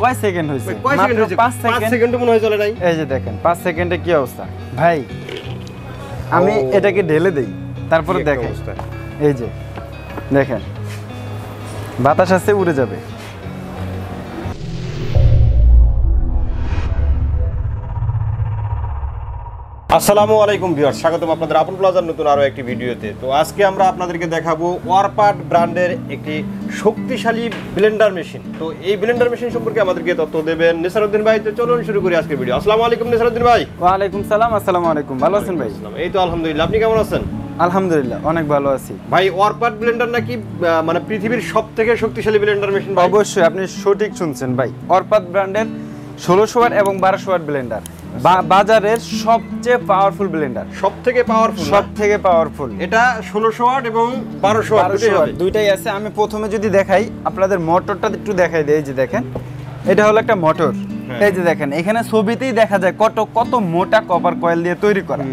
কয় সেকেন্ড হইছে? মাত্র 5 সেকেন্ড মনে হয় চলে নাই। এই যে দেখেন 5 সেকেন্ডে কি অবস্থা ভাই। আমি এটাকে ঢেলে দেই তারপরে দেখেন এই যে দেখেন বাতাস আসছে উড়ে যাবে। আসসালামু আলাইকুম ভিউয়ার্স, স্বাগতম আপনাদের আপন প্লাজার নতুন আরো একটি ভিডিওতে। তো আজকে আমরা আপনাদেরকে দেখাবো ওয়ারপাট ব্র্যান্ডের একটি শক্তিশালী ব্লেন্ডার মেশিন। তো এই ব্লেন্ডার মেশিন সম্পর্কে আমাদেরকে তথ্য দেবেন নেসারউদ্দিন ভাই। তো চলুন শুরু করি আজকের ভিডিও। আসসালামু আলাইকুম নেসারউদ্দিন ভাই। ওয়া আলাইকুম সালাম। আসসালামু আলাইকুম। ভালো আছেন ভাই? এই তো আলহামদুলিল্লাহ, আপনি কেমন আছেন? আলহামদুলিল্লাহ অনেক ভালো আছি ভাই। ওয়ারপাট ব্লেন্ডার নাকি মানে পৃথিবীর সবথেকে শক্তিশালী ব্লেন্ডার মেশিন? অবশ্যই আপনি সঠিক শুনছেন ভাই। ওয়ারপাট ব্র্যান্ডের 1600 ওয়াট এবং 1200 ওয়াট ব্লেন্ডার বাজারের সবচেয়ে পাওয়ারফুল ব্লেন্ডার। সবথেকে পাওয়ারফুল এটা 1600 ওয়াট এবং 1200 ওয়াট দুইটাই আছে। আমি প্রথমে যদি দেখাই আপনাদের মোটরটা একটু দেখাই দেই। এই যে দেখেন এটা হলো একটা মোটর। এই যে দেখেন এখানে ছবিতেই দেখা যায় কত মোটা কপার কয়েল দিয়ে তৈরি করা।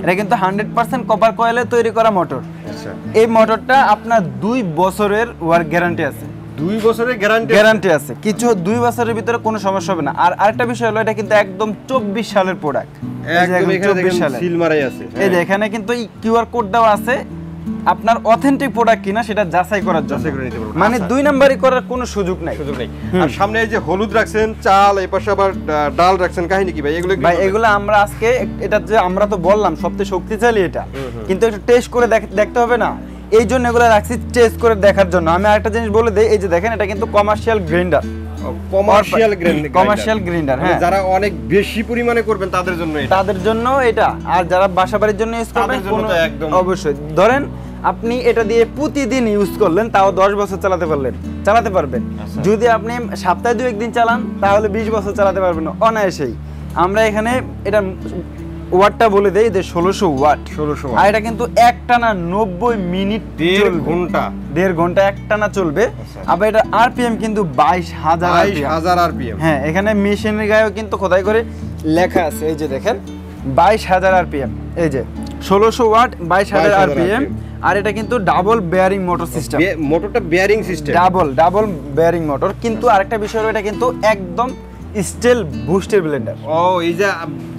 এটা কিন্তু 100% কপার কয়েলে তৈরি করা মোটর। আচ্ছা, এই মোটরটা আপনার 2 বছরের ওয়ার্ক গ্যারান্টি আছে। 2 বছরের গ্যারান্টি আছে। কিছু 2 বছরের ভিতরে কোনো সমস্যা হবে না। আর আরেকটা বিষয় হলো এটা কিন্তু একদম 24 সালের প্রোডাক্ট। একদম এখানে দেখেন সিল মারাই আছে। এই যে এখানে কিন্তু এই কিউআর কোড দেওয়া আছে, আপনার অথেন্টিক প্রোডাক্ট কিনা সেটা যাচাই করার জন্য। মানে 2 নাম্বারই করার কোনো সুযোগ নাই। আর সামনে এই যে হলুদ রাখছেন, চাল, এই পাশে আবার ডাল রাখছেন, কাহিনী কি ভাই এগুলো? ভাই এগুলো আমরা আজকে এটা যে আমরা তো বললাম সবচেয়ে শক্তিশালী এটা, কিন্তু একটু টেস্ট করে দেখতে হবে না, এই জন্য এগুলো রাখছি টেস্ট করে দেখার জন্য। আমি আরেকটা জিনিস বলে দেই, এই যে দেখেন এটা কিন্তু কমার্শিয়াল গ্রাইন্ডার। কমার্শিয়াল গ্রাইন্ডার, হ্যাঁ, যারা অনেক বেশি পরিমাণে করবেন তাদের জন্য এটা। আর যারা বাসাবাড়ির জন্য ইউজ করবেন অবশ্যই ধরেন আপনি এটা দিয়ে প্রতিদিন ইউজ করলেন, তাও 10 বছর চালাতে পারবেন। যদি আপনি সপ্তাহে 2-1 দিন চালান তাহলে 20 বছর চালাতে পারবেন অনায়াসেই। আমরা এখানে এটা ওয়াটটা বলে দেই যে 1600 ওয়াট। আর এটা কিন্তু একটানা 90 মিনিট, 1.5 ঘন্টা একটানা চলবে। আবার এটা আরপিএম কিন্তু 22,000 আরপিএম। হ্যাঁ, এখানে মেশিনের গায়েও কিন্তু খোদাই করে লেখা আছে। এই যে দেখেন 22,000 আরপিএম। এই যে 1600 ওয়াট 22,000 আরপিএম। আর এটা কিন্তু ডাবল বেয়ারিং মোটর সিস্টেম। মোটরটা bearing system, double bearing motor. কিন্তু আরেকটা বিষয় হলো এটা কিন্তু একদম স্টিল বুস্টের ব্লেন্ডার। ও, এই যে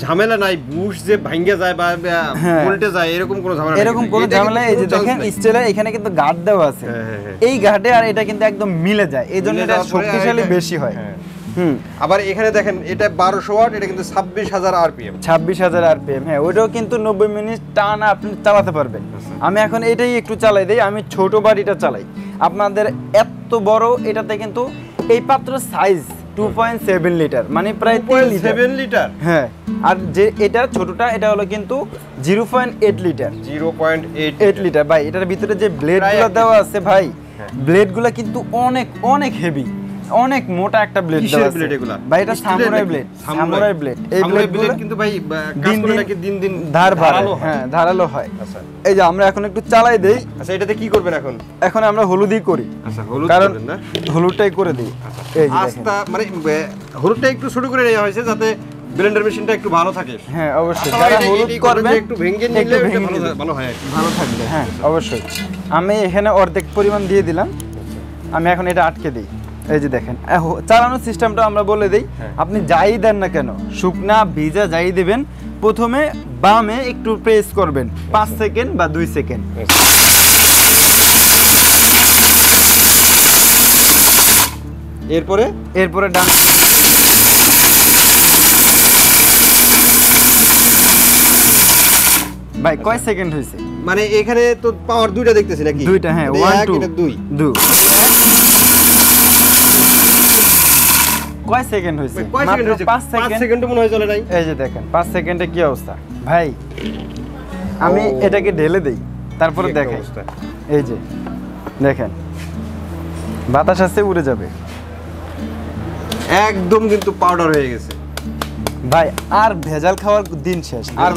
ঝামেলা নাই, বুস্ট যে ভাঙে যায় বা উল্টে যায় এরকম কোনো ঝামেলা এই যে দেখেন স্টিলের এখানে কিন্তু গার্ড দেওয়া আছে। এই গার্ডে আর এটা কিন্তু একদম মিলে যায়, এই জন্য এটা শক্তিশালী বেশি হয়। আবার এখানে দেখেন এটা 1200 ওয়াট, এটা কিন্তু 26,000 আরপিএম। 26,000 আরপিএম, হ্যাঁ, ওইটাও কিন্তু 90 মিনিট টানা আপনি চালাতে পারবেন। আমি এখন এটাই একটু চালাই দেই। আমি ছোট বাড়িটা চালাই, আপনাদের এত বড় এটাতে কিন্তু এই পাত্র সাইজ 2.7 লিটার, মানে প্রায় 3 লিটার। হ্যাঁ, আর যে এটা ছোটটা এটা হলো কিন্তু 0.8 লিটার। 0.8 লিটার ভাই। এটার ভিতরে যে ব্লেডগুলো দেওয়া আছে ভাই, ব্লেডগুলো কিন্তু অনেক হেভি, অনেক মোটা একটা ব্লেড দেওয়া আছে ভাই। এটা সামুরাই ব্লেড। এই ব্লেডগুলো কিন্তু ভাই কাজ করে নাকি দিন ধারালো হয়। আচ্ছা, এই যে আমরা এখন একটু চালাই দেই। আচ্ছা, এটাতে কি করবেন এখন? এখন আমরা হলুদই করি। আচ্ছা, হলুদ করবেন না? হলুদটাই করে দিই। এই যে আস্তা মানে হলুদটা একটু ছোট করে নেওয়া হয়েছে যাতে ব্লেন্ডার মেশিনটা একটু ভালো থাকে। হ্যাঁ, অবশ্যই যারা হলুদ করবে একটু ভেঙে নিলে এটা ভালো হয়, ভালো থাকবে। হ্যাঁ, অবশ্যই। আমি এখানে অর্ধেক পরিমাণ দিয়ে দিলাম। আমি এখন এটা আটকে দিই। এই যে দেখেন চালানোর সিস্টেমটা আমরা বলে দিই। আপনি যাই দেন না কেন, শুকনা ভিজা যাই দেবেন, প্রথমে বামে একটু প্রেস করবেন 5 সেকেন্ড বা 2 সেকেন্ড। এরপরে ডান। ভাই কয় সেকেন্ড হয়েছে? মানে এখানে তো পাওয়ার 2টা দেখতেছি নাকি? 2টা, হ্যাঁ, 1 2 2। কয় সেকেন্ড হয়েছে? মাত্র 5 সেকেন্ড মনে হয় চলে নাই। এই যে দেখেন 5 সেকেন্ডে কি অবস্থা ভাই। আমি এটাকে ঢেলে দেই তারপরে দেখাই। এই যে দেখেন বাতাস আসছে উড়ে যাবে, একদম কিন্তু পাউডার হয়ে গেছে ভাই। আর ভেজাল খাওয়ার দিন শেষ। আর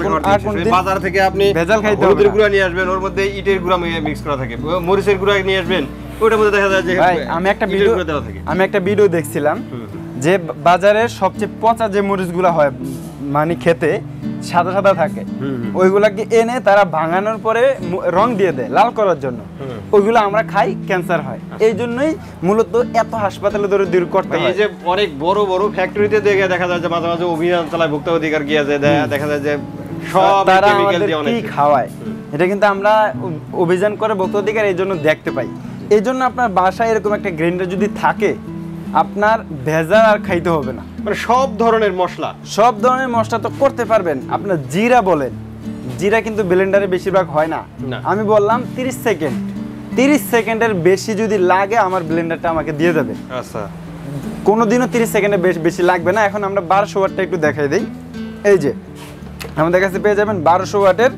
কোন দিন বাজার থেকে আপনি ভেজাল খাইতে হবে? হলুদের গুঁড়া নিয়ে আসবেন, ওর মধ্যে ইটের গুঁড়া মিক্স করা থাকে, মরিচের গুঁড়া নিয়ে আসবেন, ওটার মধ্যে দেখা যায় যে ভাই আমি একটা ভিডিও দেখছিলাম যে বাজারের সবচেয়ে পচা যে মরিচগুলো হয় মানে খেতে সাদা থাকে, ওইগুলাকে এনে তারা ভাঙানোর পরে রং দিয়ে দেয় লাল করার জন্য। ওইগুলো আমরা খাই, ক্যান্সার হয়। এই জন্যই মূলত এত হাসপাতালে ধরে দূর করতে হয়। এই যে অনেক বড় বড় ফ্যাক্টরিতে দেখা যায় যে মাঝে মাঝে অভিযান চালায়, ভোক্তা অধিকার গিয়ে যায়, দেখা যায় যে সব তারা কেমিক্যাল দিয়ে আমাদের অনেক কি খাওয়ায়, এটা কিন্তু আমরা অভিযান করে ভোক্তা অধিকার এই জন্য দেখতে পাই। এই জন্য আপনার বাসায় এরকম একটা গ্রাইন্ডার যদি থাকে, আপনার ভেজাল আর খাইতে হবে না। মানে সব ধরনের মশলা তো করতে পারবেন। আপনার জিরা বলেন, জিরা কিন্তু ব্লেন্ডারে বেশিরভাগ হয় না। আমি বললাম 30 সেকেন্ড, 30 সেকেন্ডের বেশি যদি লাগে আমার ব্লেন্ডারটা আমাকে দিয়ে দেবে। আচ্ছা, কোনোদিনও 30 সেকেন্ডের বেশি লাগবে না। এখন আমরা 1200 ওয়াটটা একটু দেখাই দিই। এই যে আমাদের কাছে পেয়ে যাবেন 1200 ওয়াটের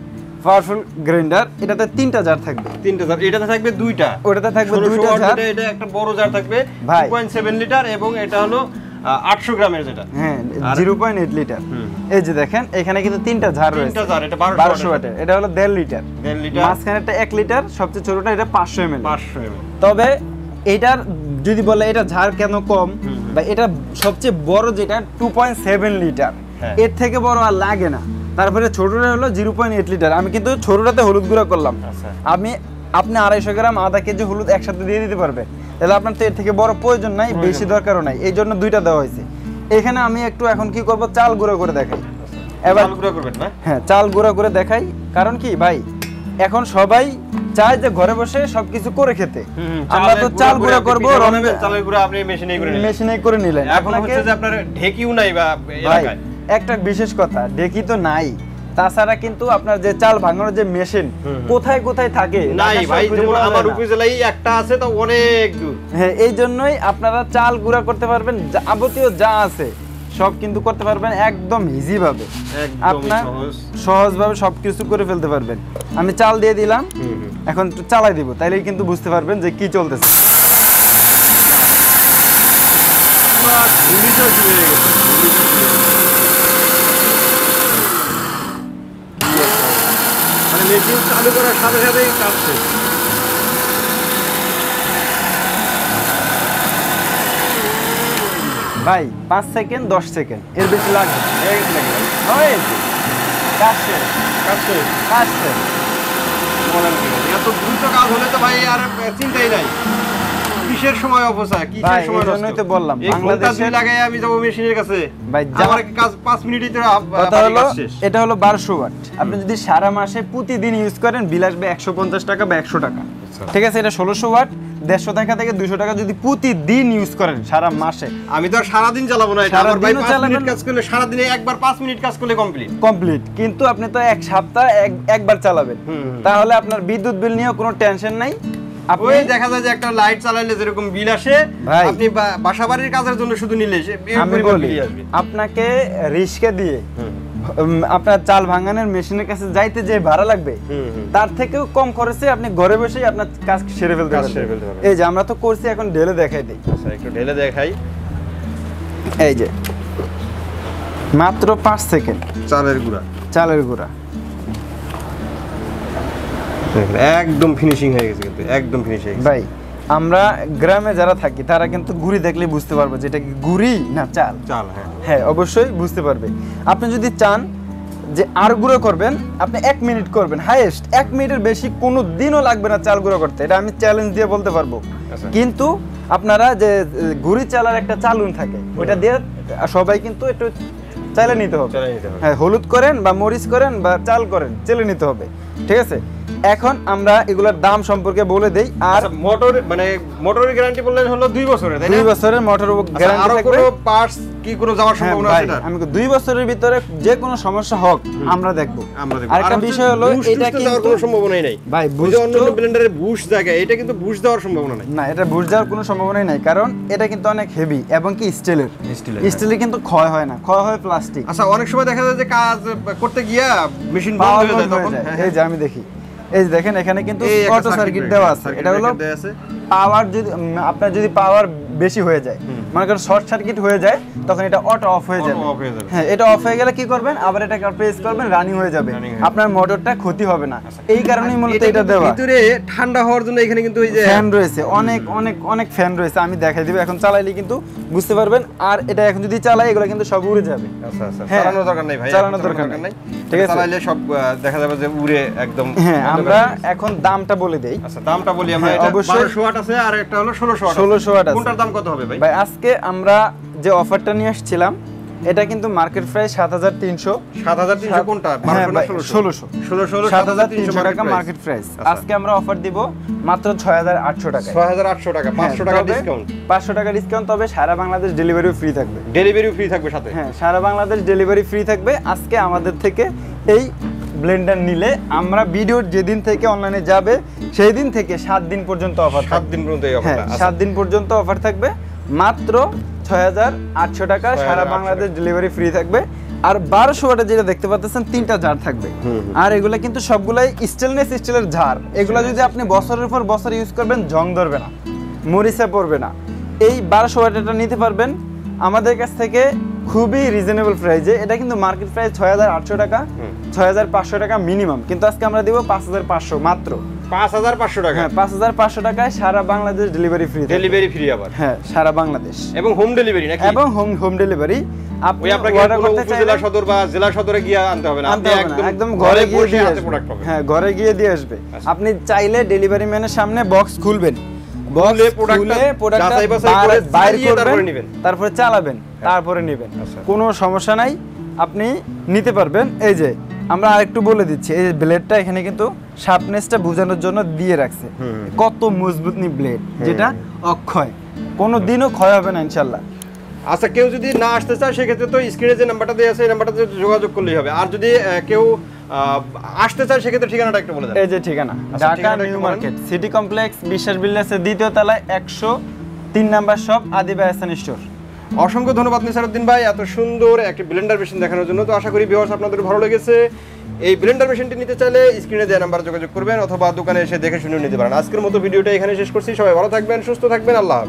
পাওয়ারফুল গ্রাইন্ডার। এটাতে 3টা জার থাকবে। 3টা জার, এটাতে থাকবে 2টা, ওটাতে থাকবে 2টা জার। এটা একটা বড় জার থাকবে 2.7 লিটার এবং এটা হলো 800 গ্রামের যেটা, হ্যাঁ 0.8 লিটার। এই যে দেখেন এখানে কিন্তু 3টা জার রয়েছে। 3টা জার, এটা 1200 ওয়াটের। এটা হলো 1.5 লিটার। 1.5 লিটার, মাঝখানেরটা 1 লিটার, সবচেয়ে ছোটটা এটা 500 ml। 500 ml। তবে এটার যদি বলে এটা ঝাড় কেন কম, বা এটা সবচেয়ে বড় যেটা 2.7 লিটার, এর থেকে বড় আর লাগে না। তারপরে ছোটটা হলো 0.8 লিটার। আমি কিন্তু ছোটটাতে হলুদ গুঁড়া করলাম। আপনি 250 গ্রাম আধা কেজি হলুদ একসাথে দিয়ে দিতে পারবে, তাহলে আপনার তো এর থেকে বড় প্রয়োজন নাই, বেশি দরকারও নাই। এই জন্য 2টা দেওয়া হয়েছে। এখানে আমি একটু এখন কি করব, চাল গুঁড়া করে দেখাই। এবার চাল গুঁড়া করবেন না? হ্যাঁ, চাল গুঁড়া করে দেখাই। কারণ কি ভাই, এখন সবাই চায় যে ঘরে বসে সবকিছু করে খেতে। আমরা তো চাল গুঁড়া করব, চালের গুঁড়া আপনি মেশিনে করে নিলেন। এখন হচ্ছে যে আপনার ঢেকিও নাই বা এলাকায়। একটা বিশেষ কথা, ঢেকি তো নাই। তাছাড়া কিন্তু আপনার যে চাল ভাঙানোর যে মেশিন কোথায় কোথায় থাকে নাই ভাই, যেমন আমার উপজেলায় একটা আছে, তো অনেক দূর। হ্যাঁ, এই জন্যই আপনারা চাল গুঁড়া করতে পারবেন। যাবতীয় যা আছে সব কিন্তু করতে পারবেন একদম ইজি ভাবে, আপনার সহজভাবে সবকিছু করে ফেলতে পারবেন। আমি চাল দিয়ে দিলাম, এখন একটু চালাই দিব, তাইলেই কিন্তু বুঝতে পারবেন যে কি চলতেছে। মানে মেশিন চালু করার সাথে সাথেই কাটছে। ভাই 5 সেকেন্ড 10 সেকেন্ড এর বেশি লাগবে। এত দ্রুত কাজ হলে তো ভাই আর চিন্তাই নাই। কিসের সময় অপচয়, কিসের সময় নষ্ট। তো বললাম বাংলাদেশে লাগাই আমি যাব মেশিনের কাছে, ভাই আমার কাজ 5 মিনিটই তো শেষ। এটা হলো 1200 ওয়াট। আপনি যদি সারা মাসে প্রতিদিন ইউজ করেন, বিল আসবে 150 টাকা বা 100 টাকা। ঠিক আছে, এটা 1600 ওয়াট, 150 টাকা থেকে 200 টাকা যদি প্রতিদিন ইউজ করেন সারা মাসে। আমি তো আর সারা দিন চালাবো না, এটা আমার ভাই 5 মিনিট কাজ করলে সারা দিনে একবার 5 মিনিট কাজ করলে কমপ্লিট। কিন্তু আপনি তো এক সপ্তাহ একবার চালাবেন, তাহলে আপনার বিদ্যুৎ বিল নিয়ে কোনো টেনশন নাই। ওই দেখা যায় যে একটা লাইট চালাইলে যেরকম বিল আসে, আপনি বাসাবাড়ির কাজের জন্য শুধু নিলে আমি বলি আপনাকে রিস্কা দিয়ে আপনার চাল ভাঙানোর মেশিনের কাছে যাইতে যে ভাড়া লাগবে, তার থেকেও কম খরচে আপনি ঘরে বসেই আপনার কাজ সেরে ফেলতে পারবেন। এই যে আমরা তো করছি, এখন ঢেলে দেখাই দিই। আচ্ছা, একটু ঢেলে দেখাই। এই যে মাত্র 5 সেকেন্ড চালের গুঁড়া একদম ফিনিশিং হয়ে গেছে, কিন্তু একদম ফিনিশিং। ভাই আমরা গ্রামে যারা থাকি তারা কিন্তু গুড়ি দেখলে বুঝতে পারবে যে এটা কি গুড়ি না চাল। হ্যাঁ, অবশ্যই বুঝতে পারবে। আপনি যদি চান যে আর গুঁড়ো করবেন, আপনি 1 মিনিট করবেন, হাইয়েস্ট 1 মিনিটের বেশি কোনো দিনও লাগবে না চাল গুঁড়ো করতে। এটা আমি চ্যালেঞ্জ দিয়ে বলতে পারবো। কিন্তু আপনারা যে গুড়ি চালার একটা চালুন থাকে, ওইটা দিয়ে সবাই কিন্তু একটু চালে নিতে হবে। হ্যাঁ, হলুদ করেন বা মরিচ করেন বা চাল করেন, চেলে নিতে হবে। ঠিক আছে, এখন আমরা এগুলোর দাম সম্পর্কে বলে দেই। আর মোটর মানে মোটরের গ্যারান্টি বললেন হলো 2 বছরের, তাই না? 2 বছরের মোটর গ্যারান্টি থাকবে। আর কোনো পার্টস কি কোনো যাওয়ার সম্ভাবনা আছে না? আমি 2 বছরের ভিতরে যে কোনো সমস্যা হোক আমরা দেখব। আরেকটা বিষয় হলো এটা কিন্তু যাওয়ার কোনো সম্ভাবনাই নাই ভাই। বুঝ অন্য ব্লেন্ডারের বুশ জায়গা, এটা কিন্তু বুশ দেওয়ার সম্ভাবনা নাই। না, এটা বুশ দেওয়ার কোনো সম্ভাবনাই নাই, কারণ এটা কিন্তু অনেক হেভি এবং কি স্টিলের কিন্তু ক্ষয় হয় না, ক্ষয় হয় প্লাস্টিক। আচ্ছা, অনেক সময় দেখা যায় যে কাজ করতে গিয়া মেশিন বন্ধ হয়ে যায় তখন। এই যে আমি দেখি, এই যে দেখেন এখানে কিন্তু অটো সার্কিট দেওয়া আছে। এটা হলো পাওয়ার, যদি আপনার যদি পাওয়ার বেশি হয়ে যায় মনে করেন শর্ট সার্কিট হয়ে যায় তখন এটা অটো অফ হয়ে যাবে। হ্যাঁ, এটা অফ হয়ে গেলে কি করবেন, আবার এটা প্রেস করবেন, রানিং হয়ে যাবে, আপনার মোটরটা ক্ষতি হবে না। এই কারণেই মূলত এটা দেওয়া। ভিতরে ঠান্ডা হওয়ার জন্য এখানে কিন্তু এই যে ফ্যান রয়েছে, অনেক অনেক অনেক ফ্যান রয়েছে, আমি দেখাই দিব, এখন চালাইলে কিন্তু বুঝতে পারবেন। আর এটা এখন যদি চালাই এগুলো কিন্তু সব উড়ে যাবে। আচ্ছা আচ্ছা, হ্যাঁ, চালানোর দরকার নাই ভাই, চালানোর দরকার নাই, ঠিক আছে, চালাইলে সব দেখা যাবে যে উড়ে একদম। হ্যাঁ, আমরা এখন দামটা বলে দেই। আচ্ছা, দামটা বলি আমরা। এটা 1200 ওয়াট আছে আর একটা হলো 1600 ওয়াট। 1600 ওয়াট আছে। কোনটার দাম কত হবে ভাই? ভাই আজকে আমরা যে অফারটা নিয়ে আসছিলাম এটা কিন্তু মার্কেট প্রাইস 7300। 7300 কোনটা? 1200 না 1600? 7300 টাকা মার্কেট প্রাইস। আজকে আমরা অফার দিব মাত্র 6800 টাকা। 6800 টাকা, 500 টাকা ডিসকাউন্ট। 500 টাকা ডিসকাউন্ট, তবে সারা বাংলাদেশ ডেলিভারিও ফ্রি থাকবে। ডেলিভারিও ফ্রি থাকবে সাথে? হ্যাঁ, সারা বাংলাদেশ ডেলিভারি ফ্রি থাকবে। আজকে আমাদের থেকে এই ব্লেন্ডার নিলে আমরা ভিডিওর যেদিন থেকে অনলাইনে যাবে সেই দিন থেকে 7 দিন পর্যন্ত অফার। 7 দিন পর্যন্ত এই অফারটা? 7 দিন পর্যন্ত অফার থাকবে, মাত্র 6800 টাকা, সারা বাংলাদেশ ডেলিভারি ফ্রি থাকবে। আর 1200 ওয়াটের যেটা দেখতে পাচ্ছেন 3টা জার থাকবে। আর এগুলা কিন্তু সবগুলাই স্টেনলেস স্টিলের জার। এগুলা যদি আপনি বছরের পর বছর ইউজ করবেন জং ধরবে না, মরিচা পড়বে না। এই 1200 ওয়াটেরটা নিতে পারবেন আমাদের কাছ থেকে খুবই রিজনেবল প্রাইসে। এটা কিন্তু মার্কেট প্রাইস 6800 টাকা, 6500 টাকা মিনিমাম, কিন্তু আজকে আমরা দিব 5500 মাত্র। 5500 টাকা? হ্যাঁ, 5500 টাকায় সারা Bangladesh delivery free. Delivery free আবার? হ্যাঁ, সারা বাংলাদেশ। এবং হোম ডেলিভারি নাকি? এবং হোম ডেলিভারি। আপনি আপনাকে উপজেলা সদর বা জেলা সদরে গিয়ে আনতে হবে না, আপনি একদম ঘরে গিয়ে দিয়ে আসবে। প্রোডাক্ট পাবেন। হ্যাঁ, ঘরে গিয়ে দিয়ে আসবে। আপনি চাইলে ডেলিভারি ম্যানের সামনে বক্স খুলবেন, খুলে প্রোডাক্টটা যাচাই বাছাই করে বাইরে তারপরে নেবেন, তারপরে চালাবেন, তারপরে নেবেন, কোনো সমস্যা নাই, আপনি নিতে পারবেন। এই যে আমরা আরেকটু বলে দিচ্ছি, এই যে ব্লেডটা এখানে কিন্তু শার্পনেসটা বোঝানোর জন্য দিয়ে রাখছে, কত মজবুত নি ব্লেড, যেটা অক্ষয়, কোনো দিনও ক্ষয় হবে না ইনশাল্লাহ। আচ্ছা, কেউ যদি না আসতে চায় সেক্ষেত্রে তো স্ক্রিনে যে নাম্বারটা দেওয়া আছে এই নাম্বারটাতে যোগাযোগ করলেই হবে। আর যদি কেউ আসতে চায় সেক্ষেত্রে ঠিকানাটা একটু বলে দেন। এই যে ঠিকানা, Dhaka new market city complex বিশ্বাস বিল্ডার্সের 2য় তলায় 103 নাম্বার শপ আদিবা এহসান স্টোর। অসংখ্য ধন্যবাদ নিসারউদ্দিন ভাই এত সুন্দর একটা ব্লেন্ডার মেশিন দেখানোর জন্য। তো আশা করি ভিউয়ার্স আপনাদের ভালো লেগেছে। এই ব্লেন্ডার মেশিনটি নিতে চাইলে স্ক্রিনে দেওয়া নাম্বারে যোগাযোগ করবেন অথবা দোকানে এসে দেখে শুনে নিতে পারেন। আজকের মতো ভিডিওটা এখানে শেষ করছি। সবাই ভালো থাকবেন, সুস্থ থাকবেন, আল্লাহ হাফেজ।